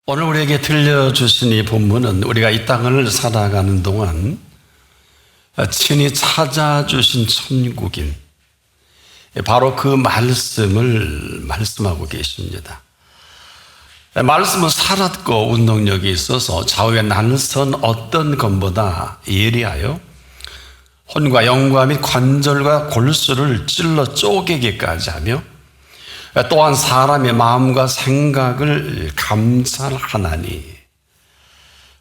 오늘 우리에게 들려주신 이 본문은 우리가 이 땅을 살아가는 동안 친히 찾아주신 천국인 바로 그 말씀을 말씀하고 계십니다. 말씀은 살았고 운동력이 있어서 좌우의 날선 어떤 것보다 예리하여 혼과 영과 및 관절과 골수를 찔러 쪼개기까지 하며 또한 사람의 마음과 생각을 감찰하나니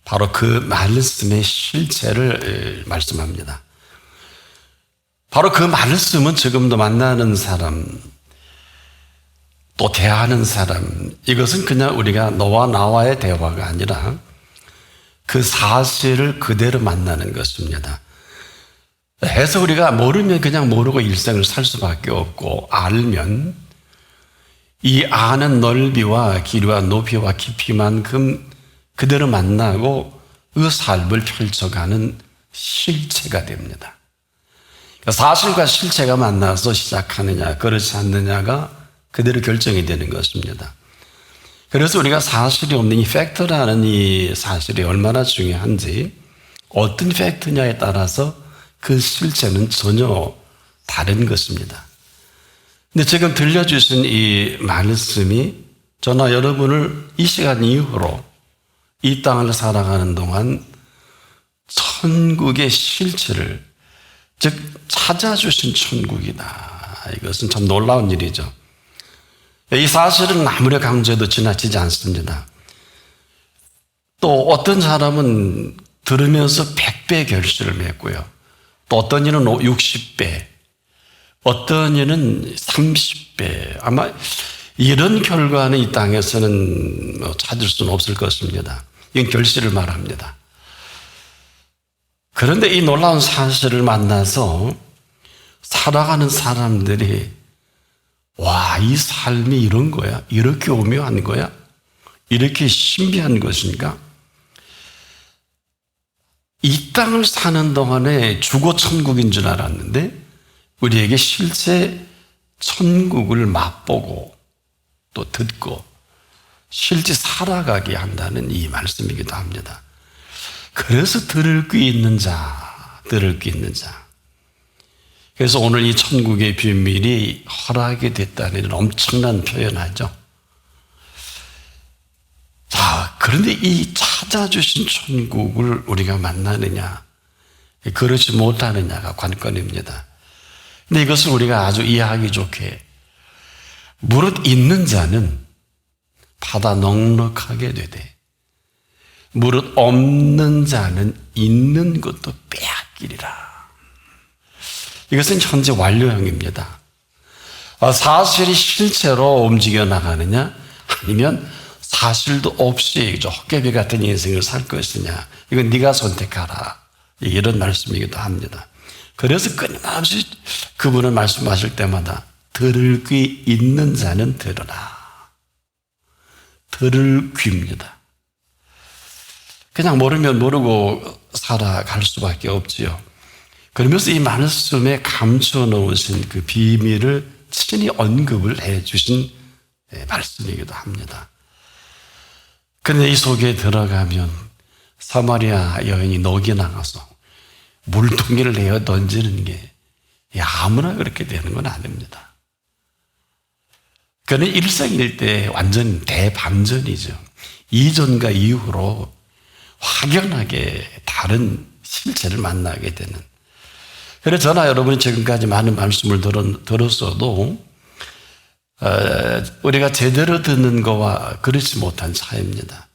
바로 그 말씀의 실체를 말씀합니다. 바로 그 말씀은 지금도 만나는 사람, 또 대하는 사람, 이것은 그냥 우리가 너와 나와의 대화가 아니라 그 사실을 그대로 만나는 것입니다. 해서 우리가 모르면 그냥 모르고 일생을 살 수밖에 없고, 알면 이 아는 넓이와 길이와 높이와 깊이만큼 그대로 만나고 그 삶을 펼쳐가는 실체가 됩니다. 사실과 실체가 만나서 시작하느냐 그렇지 않느냐가 그대로 결정이 되는 것입니다. 그래서 우리가 사실이 없는 이 팩트라는 이 사실이 얼마나 중요한지, 어떤 팩트냐에 따라서 그 실체는 전혀 다른 것입니다. 근데 지금 들려주신 이 말씀이 저나 여러분을 이 시간 이후로 이 땅을 살아가는 동안 천국의 실체를, 즉 찾아주신 천국이다. 이것은 참 놀라운 일이죠. 이 사실은 아무리 강조해도 지나치지 않습니다. 또 어떤 사람은 들으면서 100배 결실을 맺고요. 또 어떤 이는 60배, 어떤 이는 30배, 아마 이런 결과는 이 땅에서는 찾을 수는 없을 것입니다. 이건 결실을 말합니다. 그런데 이 놀라운 사실을 만나서 살아가는 사람들이 와, 이 삶이 이런 거야? 이렇게 오묘한 거야? 이렇게 신비한 것인가? 이 땅을 사는 동안에 주거 천국인 줄 알았는데 우리에게 실제 천국을 맛보고 또 듣고 실제 살아가게 한다는 이 말씀이기도 합니다. 그래서 들을 귀 있는 자, 들을 귀 있는 자. 그래서 오늘 이 천국의 비밀이 허락이 됐다는 엄청난 표현하죠. 자, 그런데 이 찾아주신 천국을 우리가 만나느냐, 그렇지 못하느냐가 관건입니다. 근데 이것을 우리가 아주 이해하기 좋게, 무릇 있는 자는 받아 넉넉하게 되되 무릇 없는 자는 있는 것도 빼앗기리라. 이것은 현재 완료형입니다. 사실이 실체로 움직여 나가느냐, 아니면 사실도 없이 헛개비 같은 인생을 살 것이냐, 이건 네가 선택하라, 이런 말씀이기도 합니다. 그래서 끊임없이 그분은 말씀하실 때마다 들을 귀 있는 자는 들으라. 들을 귀입니다. 그냥 모르면 모르고 살아갈 수밖에 없지요. 그러면서 이 말씀에 감춰 놓으신 그 비밀을 친히 언급을 해 주신 말씀이기도 합니다. 그런데 이 속에 들어가면 사마리아 여인이 녹이 나가서 물동이를 내어 던지는 게 아무나 그렇게 되는 건 아닙니다. 그는 일생일 때 완전 대반전이죠. 이전과 이후로 확연하게 다른 실체를 만나게 되는. 그래서 저나 여러분이 지금까지 많은 말씀을 들었어도 우리가 제대로 듣는 거와 그렇지 못한 차이입니다.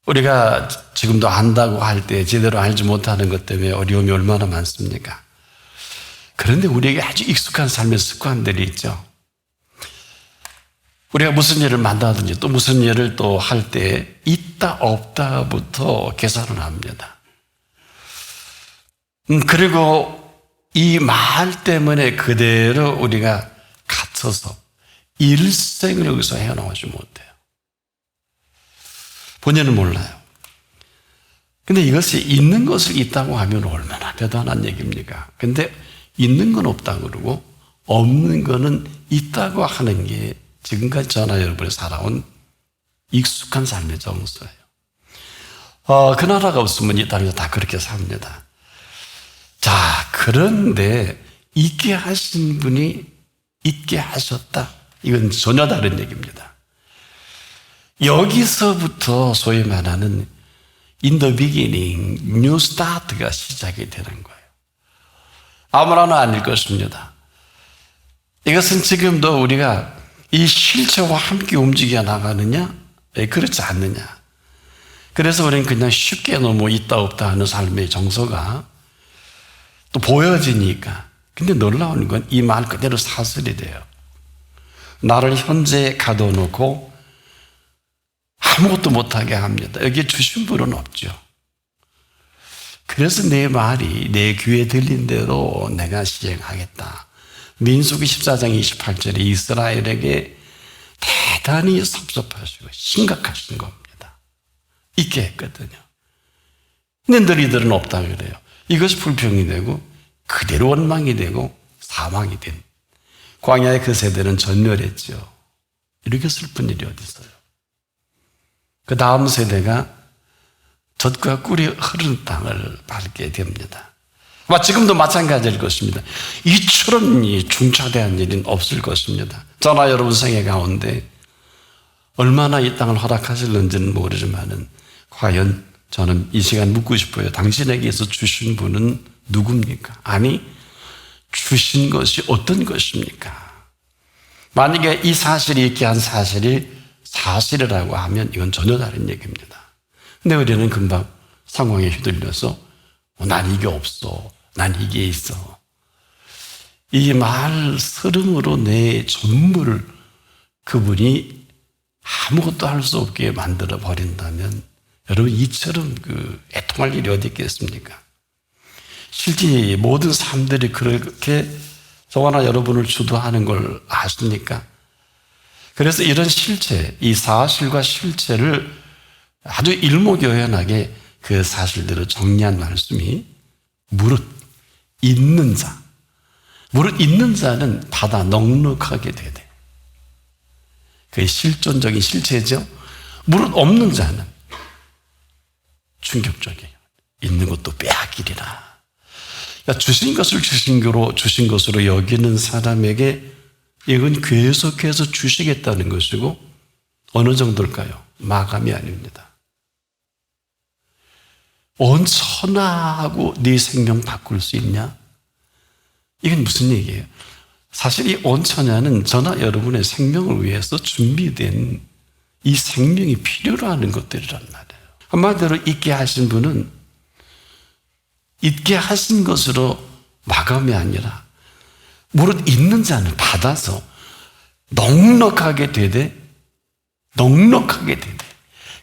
우리가 지금도 안다고 할 때 제대로 알지 못하는 것 때문에 어려움이 얼마나 많습니까? 그런데 우리에게 아주 익숙한 삶의 습관들이 있죠. 우리가 무슨 일을 만나든지 또 무슨 일을 또 할 때 있다 없다부터 계산을 합니다. 그리고 이 말 때문에 그대로 우리가 갇혀서 일생을 여기서 헤어나오지 못해요. 본인은 몰라요. 근데 이것이 있는 것을 있다고 하면 얼마나 대단한 얘기입니까? 근데 있는 건 없다고 그러고 없는 거는 있다고 하는 게 지금까지 저나 여러분이 살아온 익숙한 삶의 정서예요. 그 나라가 없으면 이 땅에서 다 그렇게 삽니다. 자, 그런데 있게 하신 분이 있게 하셨다. 이건 전혀 다른 얘기입니다. 여기서부터 소위 말하는 in the beginning, new start가 시작이 되는 거예요. 아무나 아닐 것입니다. 이것은 지금도 우리가 이 실체와 함께 움직여 나가느냐? 그렇지 않느냐? 그래서 우리는 그냥 쉽게 너무 있다 없다 하는 삶의 정서가 또 보여지니까. 근데 놀라운 건 이 말 그대로 사슬이 돼요. 나를 현재에 가둬놓고 아무것도 못하게 합니다. 여기에 주신 분은 없죠. 그래서 내 말이 내 귀에 들린 대로 내가 시행하겠다. 민수기 14장 28절에 이스라엘에게 대단히 섭섭하시고 심각하신 겁니다. 있게 했거든요. 근데 너희들은 없다 그래요. 이것이 불평이 되고 그대로 원망이 되고 사망이 된 광야의 그 세대는 전멸했죠. 이렇게 슬픈 일이 어디 있어요. 그 다음 세대가 젖과 꿀이 흐르는 땅을 밟게 됩니다. 지금도 마찬가지일 것입니다. 이처럼 중차대한 일은 없을 것입니다. 저나 여러분 생애 가운데 얼마나 이 땅을 허락하실는지는 모르지만은 과연 저는 이 시간 묻고 싶어요. 당신에게서 주신 분은 누굽니까? 아니, 주신 것이 어떤 것입니까? 만약에 이 사실이 있게 한 사실이 사실이라고 하면 이건 전혀 다른 얘기입니다. 근데 우리는 금방 상황에 휘둘려서 난 이게 없어. 난 이게 있어. 이 말 서름으로 내 전부를 그분이 아무것도 할 수 없게 만들어 버린다면 여러분 이처럼 애통할 일이 어디 있겠습니까? 실제 모든 사람들이 그렇게 저와나 여러분을 주도하는 걸 아십니까? 그래서 이런 실체, 이 사실과 실체를 아주 일목요연하게 그 사실대로 정리한 말씀이 무릇 있는 자. 무릇 있는 자는 받아 넉넉하게 되되. 그게 실존적인 실체죠. 무릇 없는 자는 충격적이에요. 있는 것도 빼앗기리라. 그러니까 주신 것을 주신 것으로 여기는 사람에게 이건 계속해서 주시겠다는 것이고 어느 정도일까요? 마감이 아닙니다. 온 천하하고 네 생명 바꿀 수 있냐? 이건 무슨 얘기예요? 사실 이 온 천하는 저나 여러분의 생명을 위해서 준비된 이 생명이 필요로 하는 것들이란 말이에요. 한마디로 있게 하신 분은 있게 하신 것으로 마감이 아니라 무릇 있는 자는 받아서 넉넉하게 되되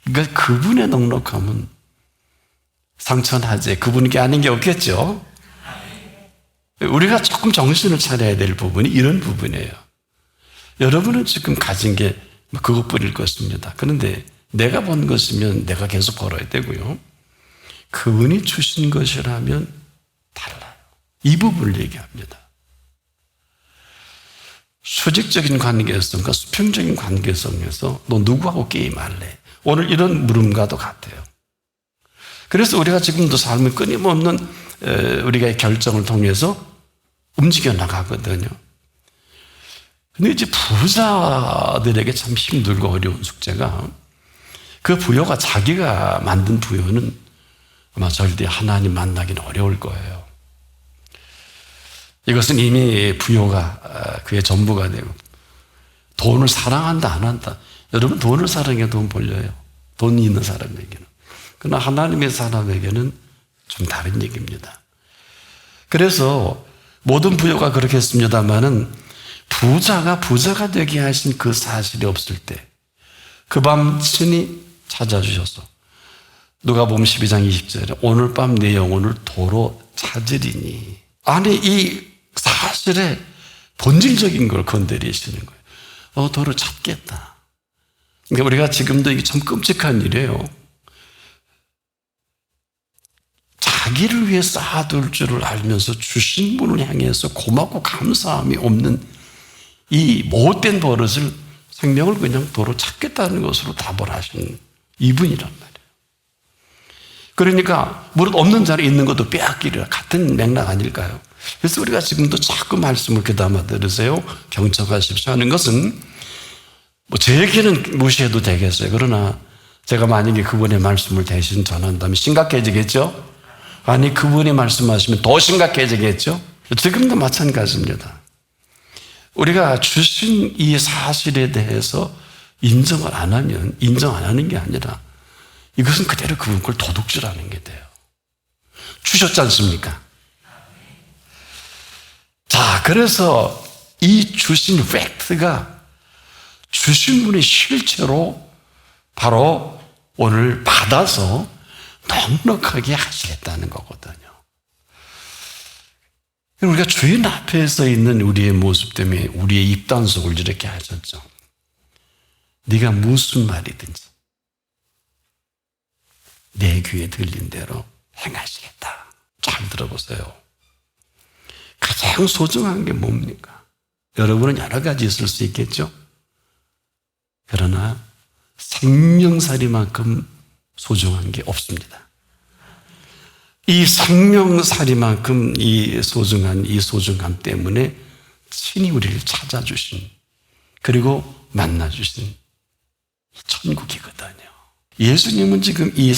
그러니까 그분의 넉넉함은 상천하제 그분께 아닌 게 없겠죠. 우리가 조금 정신을 차려야 될 부분이 이런 부분이에요. 여러분은 지금 가진 게 그것뿐일 것입니다. 그런데 내가 번 것이면 내가 계속 벌어야 되고요. 그분이 주신 것이라면 달라요. 이 부분을 얘기합니다. 수직적인 관계성과 수평적인 관계성에서 너 누구하고 게임할래? 오늘 이런 물음과도 같아요. 그래서 우리가 지금도 삶을 끊임없는 우리가 결정을 통해서 움직여 나가거든요. 근데 이제 부자들에게 참 힘들고 어려운 숙제가 그 부여가 자기가 만든 부여는 아마 절대 하나님 만나기는 어려울 거예요. 이것은 이미 부여가 그의 전부가 되고 돈을 사랑한다 안 한다. 여러분 돈을 사랑해 돈 벌려요. 돈이 있는 사람에게는. 그러나 하나님의 사람에게는 좀 다른 얘기입니다. 그래서 모든 부여가 그렇겠습니다만은 부자가 되게 하신 그 사실이 없을 때 그 밤 친히 찾아주셔서 누가복음 12장 20절에 오늘 밤 내 영혼을 도로 찾으리니 아니 이 사실의 본질적인 걸 건드리시는 거예요. 도로 찾겠다. 그러니까 우리가 지금도 이게 참 끔찍한 일이에요. 자기를 위해 쌓아둘 줄을 알면서 주신 분을 향해서 고맙고 감사함이 없는 이 못된 버릇을 생명을 그냥 도로 찾겠다는 것으로 답을 하신 이분이란 말이에요. 그러니까 무릇 없는 자리 있는 것도 빼앗기리라, 같은 맥락 아닐까요? 그래서 우리가 지금도 자꾸 말씀을 귀담아 들으세요, 경청하십시오 하는 것은 제 얘기는 무시해도 되겠어요. 그러나 제가 만약에 그분의 말씀을 대신 전한다면 심각해지겠죠? 아니, 그분이 말씀하시면 더 심각해지겠죠? 지금도 마찬가지입니다. 우리가 주신 이 사실에 대해서 인정을 안 하면, 인정 안 하는 게 아니라 이것은 그대로 그분 걸 도둑질하는 게 돼요. 주셨지 않습니까? 자, 그래서 이 주신 팩트가 주신 분의 실체로 바로 오늘 받아서 넉넉하게 하시겠다는 거거든요. 우리가 주인 앞에 서 있는 우리의 모습 때문에 우리의 입단속을 이렇게 하셨죠. 네가 무슨 말이든지 내 귀에 들린 대로 행하시겠다. 잘 들어보세요. 가장 소중한 게 뭡니까? 여러분은 여러 가지 있을 수 있겠죠? 그러나 생명살이만큼 소중한 게 없습니다. 이 생명살이만큼 이 소중한 이 소중함 때문에 친히 우리를 찾아주신, 그리고 만나주신 천국이거든요. 예수님은 지금 이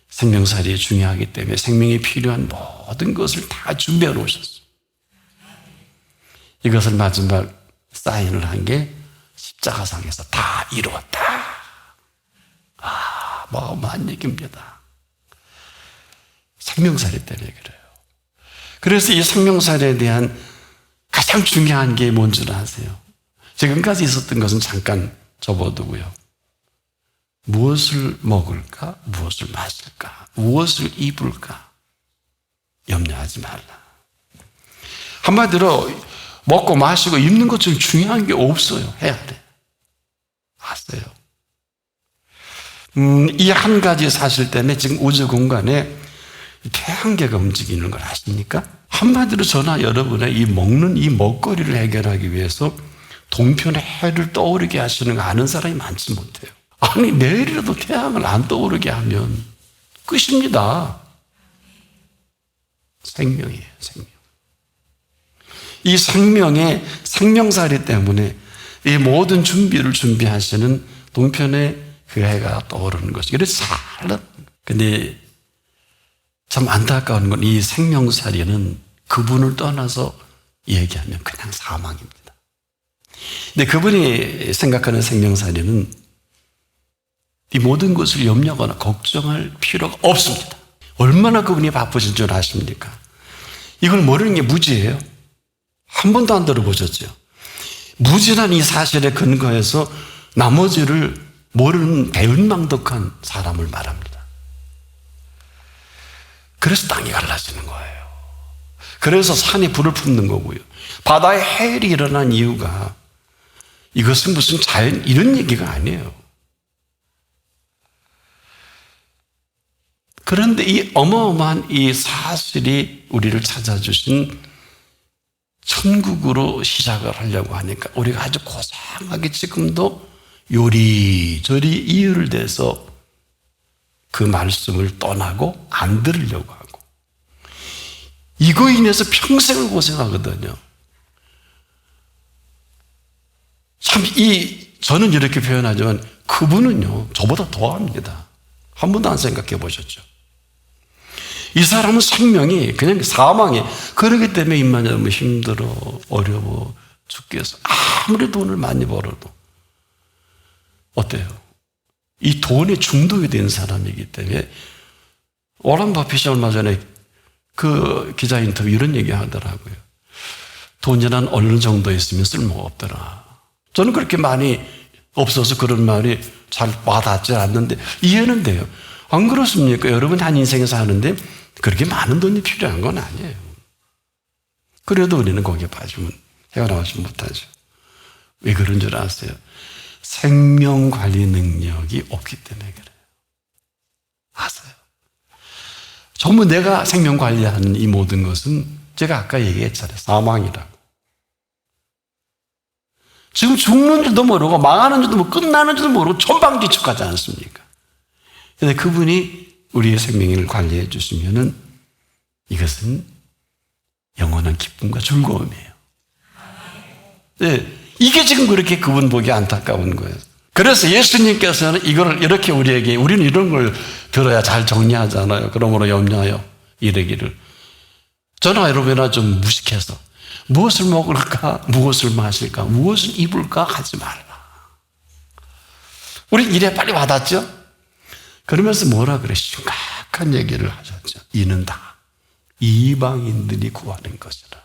생명살이 중요하기 때문에 생명이 필요한 모든 것을 다 준비해 놓으셨어요. 이것을 마지막 사인을 한 게 십자가상에서 다 이루었다. 마어마한 얘기입니다. 생명살이 때문에 그래요. 그래서 이 생명살에 대한 가장 중요한 게 뭔 줄 아세요? 지금까지 있었던 것은 잠깐 접어두고요. 무엇을 먹을까? 무엇을 마실까? 무엇을 입을까? 염려하지 말라. 한마디로 먹고 마시고 입는 것 중 중요한 게 없어요. 해야 돼. 아세요? 이 한 가지 사실 때문에 지금 우주 공간에 태양계가 움직이는 걸 아십니까? 한마디로 저나 여러분의 이 먹는 이 먹거리를 해결하기 위해서 동편의 해를 떠오르게 하시는 거 아는 사람이 많지 못해요. 아니, 내일이라도 태양을 안 떠오르게 하면 끝입니다. 생명이에요, 생명. 이 생명의 생명살이 때문에 이 모든 준비를 준비하시는 동편의 그 해가 떠오르는 것이. 그래서 잘, 근데 참 안타까운 건 이 생명살이는 그분을 떠나서 얘기하면 그냥 사망입니다. 근데 그분이 생각하는 생명살이는 이 모든 것을 염려하거나 걱정할 필요가 없습니다. 얼마나 그분이 바쁘신 줄 아십니까? 이걸 모르는 게 무지예요. 한 번도 안 들어보셨죠? 무지란 이 사실에 근거해서 나머지를 모르는 배은망덕한 사람을 말합니다. 그래서 땅이 갈라지는 거예요. 그래서 산이 불을 품는 거고요. 바다에 해일이 일어난 이유가 이것은 무슨 자연 이런 얘기가 아니에요. 그런데 이 어마어마한 이 사실이 우리를 찾아주신 천국으로 시작을 하려고 하니까 우리가 아주 고상하게 지금도 요리조리 이유를 대서 그 말씀을 떠나고 안 들으려고 하고, 이거 인해서 평생을 고생하거든요. 참 저는 이렇게 표현하지만 그분은요 저보다 더합니다. 한 번도 안 생각해 보셨죠? 이 사람은 생명이 그냥 사망에, 그러기 때문에 입만 열면 힘들어, 어려워 죽겠어. 아무리 돈을 많이 벌어도 어때요? 이 돈에 중독이 된 사람이기 때문에. 워런 버핏이 얼마 전에 그 기자 인터뷰 이런 얘기 하더라고요. 돈이란 어느 정도 있으면 쓸모가 없더라. 저는 그렇게 많이 없어서 그런 말이 잘 와닿지 않는데 이해는 돼요. 안 그렇습니까? 여러분 한 인생에서 하는데 그렇게 많은 돈이 필요한 건 아니에요. 그래도 우리는 거기에 빠지면 헤어나오지 못하죠. 왜 그런 줄 아세요? 생명관리 능력이 없기 때문에 그래요. 아세요? 전부 내가 생명관리하는 이 모든 것은 제가 아까 얘기했잖아요. 사망이라고. 지금 죽는 줄도 모르고 망하는 줄도 모르고 끝나는 줄도 모르고 천방지축하지 않습니까? 그런데 그분이 우리의 생명을 관리해 주시면은 이것은 영원한 기쁨과 즐거움이에요. 네, 이게 지금 그렇게 그분 보기 안타까운 거예요. 그래서 예수님께서는 이걸 이렇게 우리에게, 우리는 이런 걸 들어야 잘 정리하잖아요. 그러므로 염려하여 이르기를, 저나 여러분이나 좀 무식해서 무엇을 먹을까, 무엇을 마실까, 무엇을 입을까 하지 말라. 우리 이래 빨리 와닿죠? 그러면서 뭐라 그래? 심각한 얘기를 하셨죠. 이는 다 이방인들이 구하는 것이라.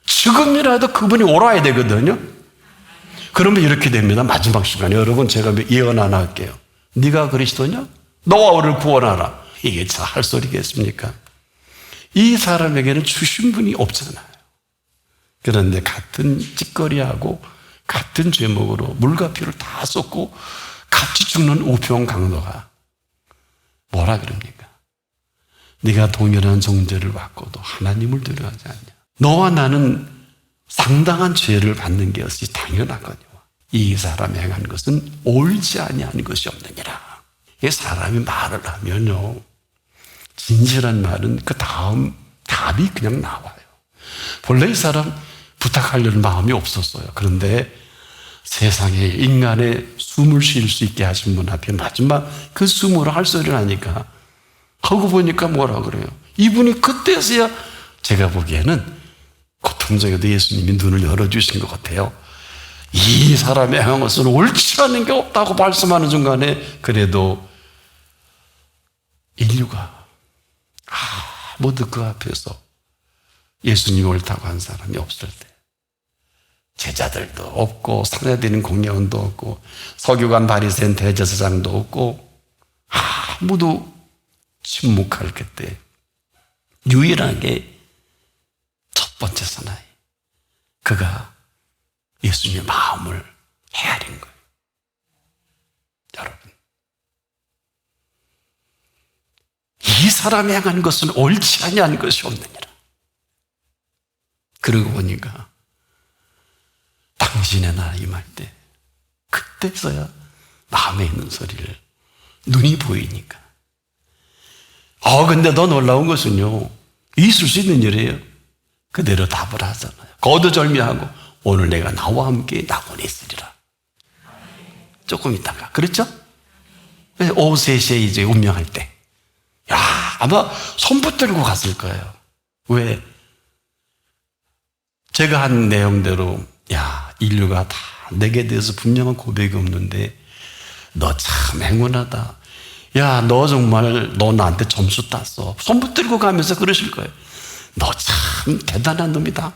지금이라도 그분이 오라야 되거든요. 그러면 이렇게 됩니다. 마지막 시간에 여러분, 제가 예언 하나 할게요. 네가 그리스도냐? 너와 우리를 구원하라. 이게 다 할 소리겠습니까? 이 사람에게는 주신 분이 없잖아요. 그런데 같은 찌꺼리하고 같은 죄목으로 물과 피를 다 쏟고 같이 죽는 우평 강도가 뭐라 그럽니까? 네가 동일한 정죄를 받고도 하나님을 두려워하지 않냐? 너와 나는 상당한 죄를 받는 것이 당연하거든요. 이 사람이 행한 것은 옳지 아니한 것이 없느니라. 이 사람이 말을 하면요, 진실한 말은 그 다음 답이 그냥 나와요. 본래 이 사람 부탁하려는 마음이 없었어요. 그런데 세상에 인간의 숨을 쉴 수 있게 하신 분 앞에 마지막 그 숨으로 할 소리를 하니까, 하고 보니까 뭐라 그래요? 이분이 그때서야 제가 보기에는 고통적에도 예수님이 눈을 열어주신 것 같아요. 이 사람의 행한 것은 옳지 않은 게 없다고 말씀하는 순간에 그래도 인류가 아무도 그 앞에서 예수님 옳다고 한 사람이 없을 때, 제자들도 없고 상례되는 공예원도 없고 서기관 바리새인 대제사장도 없고 아무도 침묵할 그때 유일하게 첫 번째 사나이, 그가 예수님의 마음을 헤아린 거예요. 여러분, 이 사람이 행한 것은 옳지 아니한 것이 없느니라. 그러고 보니까 당신의 나라 임할 때, 그때서야 마음에 있는 소리를, 눈이 보이니까. 근데 더 놀라운 것은요, 있을 수 있는 일이에요. 그대로 답을 하잖아요. 거두절미하고 오늘 내가 나와 함께 낙원에 있으리라. 조금 있다가, 그렇죠? 오후 3시에 이제 운명할 때, 아마 손 붙들고 갔을 거예요. 왜? 제가 한 내용대로, 인류가 다 내게 대해서 분명한 고백이 없는데 너 참 행운하다. 너 정말, 너 나한테 점수 땄어. 손 붙들고 가면서 그러실 거예요. 너 참 대단한 놈이다.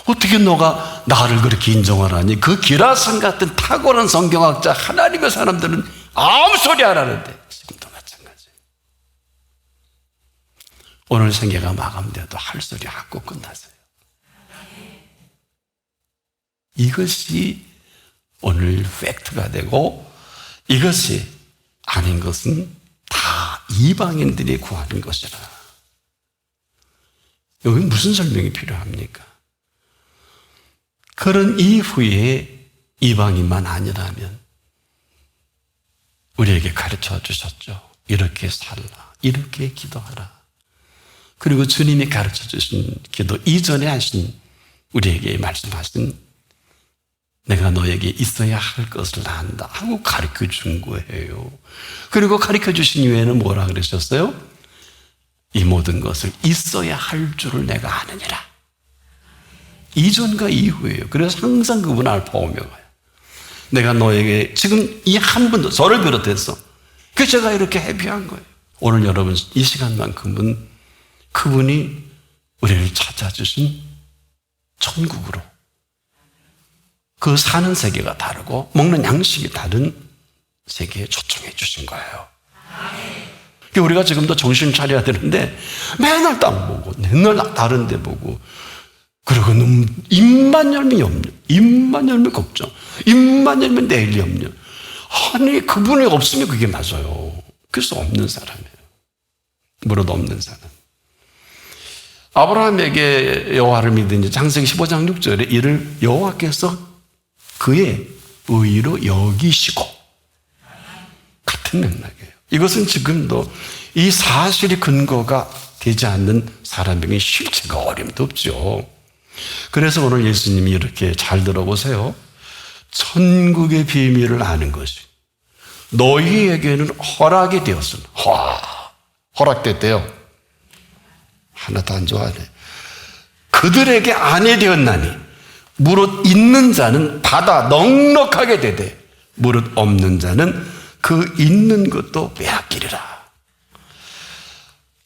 어떻게 너가 나를 그렇게 인정을 하니? 그 기라성 같은 탁월한 성경학자 하나님의 사람들은 아무 소리 안 하는데, 지금도 마찬가지예요. 오늘 생애가 마감돼도 할 소리 하고 끝났어요. 이것이 오늘 팩트가 되고, 이것이 아닌 것은 다 이방인들이 구하는 것이라. 여기 무슨 설명이 필요합니까? 그런 이후에 이방인만 아니라면 우리에게 가르쳐 주셨죠. 이렇게 살라, 이렇게 기도하라. 그리고 주님이 가르쳐 주신 기도 이전에 하신, 우리에게 말씀하신, 내가 너에게 있어야 할 것을 안다 하고 가르쳐 준 거예요. 그리고 가르쳐 주신 이후에는 뭐라 그러셨어요? 이 모든 것을 있어야 할 줄을 내가 아느니라. 이전과 이후예요. 그래서 항상 그분 알파 오메가예요. 내가 너에게 지금 이 한 분도, 저를 비롯해서, 그 제가 이렇게 해피한 거예요. 오늘 여러분 이 시간만큼은 그분이 우리를 찾아주신 천국으로, 그 사는 세계가 다르고 먹는 양식이 다른 세계에 초청해 주신 거예요. 우리가 지금도 정신 차려야 되는데 맨날 땅 보고 맨날 다른 데 보고, 그리고 입만 열면 염려, 입만 열면 걱정, 입만 열면 내일 염려. 아니, 그분이 없으면 그게 맞아요. 그래서 없는 사람이에요. 무릇 없는 사람. 아브라함에게 여호와를 믿으니 창세기 15장 6절에 이를 여호와께서 그의 의로 여기시고, 같은 맥락이에요. 이것은 지금도 이 사실이 근거가 되지 않는 사람에게 실체가 어림도 없죠. 그래서 오늘 예수님이 이렇게 잘 들어보세요. 천국의 비밀을 아는 것이 너희에게는 허락이 되었으나, 허락됐대요. 하나도 안 좋아하네. 그들에게 아니 되었나니 무릇 있는 자는 받아 넉넉하게 되되 무릇 없는 자는 그 있는 것도 빼앗기리라.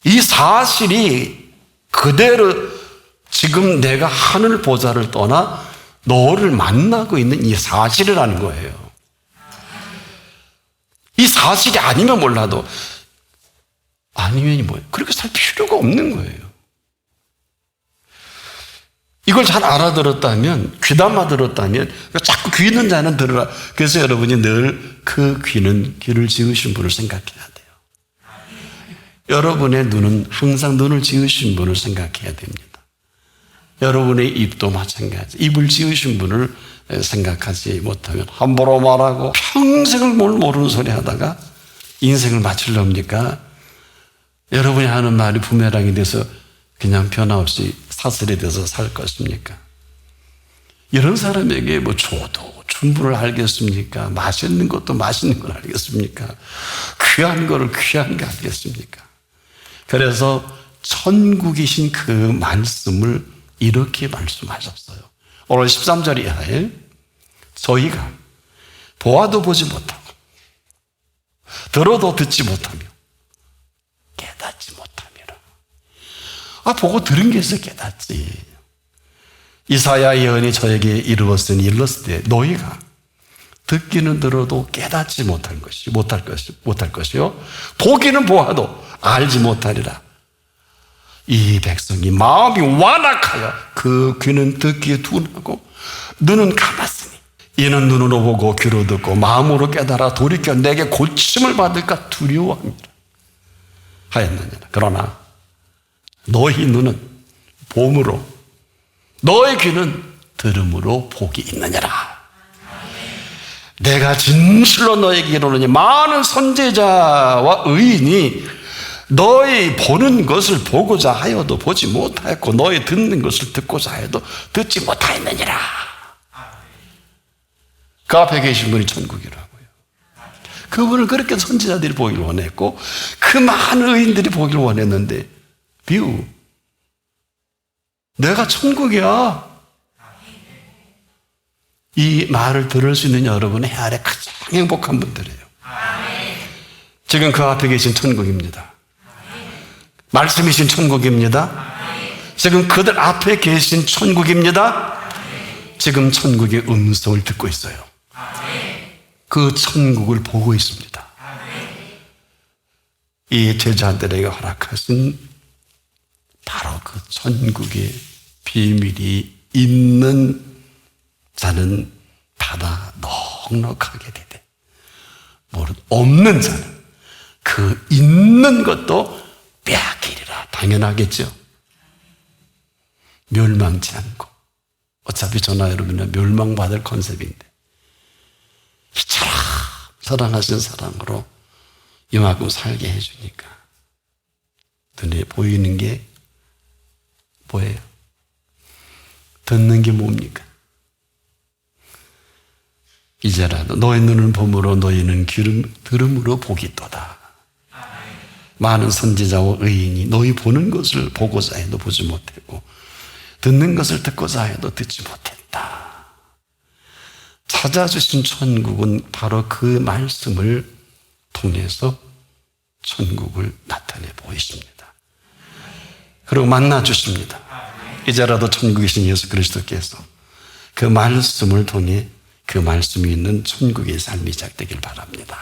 이 사실이 그대로 지금 내가 하늘 보좌를 떠나 너를 만나고 있는 이 사실이라는 거예요. 이 사실이 아니면 몰라도 아니면이 뭐예요? 그렇게 살 필요가 없는 거예요. 이걸 잘 알아들었다면, 귀담아 들었다면, 자꾸 귀 있는 자는 들으라. 그래서 여러분이 늘 그 귀를 지으신 분을 생각해야 돼요. 여러분의 눈은 항상 눈을 지으신 분을 생각해야 됩니다. 여러분의 입도 마찬가지. 입을 지으신 분을 생각하지 못하면 함부로 말하고 평생을 뭘 모르는 소리 하다가 인생을 마치려니까 여러분이 하는 말이 부메랑이 돼서 그냥 변화없이 사슬이 돼서 살 것입니까? 이런 사람에게 뭐 줘도 충분을 알겠습니까? 맛있는 것도 맛있는 걸 알겠습니까? 귀한 거를 귀한 게 알겠습니까? 그래서 천국이신 그 말씀을 이렇게 말씀하셨어요. 오늘 13절 이하에 저희가 보아도 보지 못하고 들어도 듣지 못하며 깨닫지 못함이라. 보고 들은 게 있어 깨닫지. 이사야 예언이 저에게 이루었으니 일렀을 때 너희가 듣기는 들어도 깨닫지 못할 것이요 보기는 보아도 알지 못하리라. 이 백성이 마음이 완악하여 그 귀는 듣기에 둔하고 눈은 감았으니 이는 눈으로 보고 귀로 듣고 마음으로 깨달아 돌이켜 내게 고침을 받을까 두려워합니다 하였느니라. 그러나 너희 눈은 봄으로 너희 귀는 들음으로 복이 있느니라. 내가 진실로 너희에게 이르노니 많은 선지자와 의인이 너희 보는 것을 보고자 하여도 보지 못하였고 너희 듣는 것을 듣고자 하여도 듣지 못하였느니라. 그 앞에 계신 분이 천국이라고요. 그분을 그렇게 선지자들이 보기를 원했고 그 많은 의인들이 보기를 원했는데 비우 내가 천국이야. 이 말을 들을 수 있는 여러분은 해 아래 가장 행복한 분들이에요. 지금 그 앞에 계신 천국입니다. 말씀이신 천국입니다. 지금 그들 앞에 계신 천국입니다. 지금 천국의 음성을 듣고 있어요. 그 천국을 보고 있습니다. 이 제자들에게 허락하신 바로 그 천국의 비밀이 있는 자는 받아 넉넉하게 되되 모르는 없는 자는 그 있는 것도 빼앗기리라. 당연하겠죠. 멸망치 않고 어차피 저나 여러분은 멸망받을 컨셉인데 이처럼 사랑하신 사랑으로 이만큼 살게 해주니까 눈에 보이는 게 뭐예요? 듣는 게 뭡니까? 이제라도 너희 눈은 봄으로 너희는 들음으로 복이 있도다. 많은 선지자와 의인이 너희 보는 것을 보고자 해도 보지 못했고 듣는 것을 듣고자 해도 듣지 못했다. 찾아주신 천국은 바로 그 말씀을 통해서 천국을 나타내 보이십니다. 그리고 만나주십니다. 이제라도 천국이신 예수 그리스도께서 그 말씀을 통해 그 말씀이 있는 천국의 삶이 시작되길 바랍니다.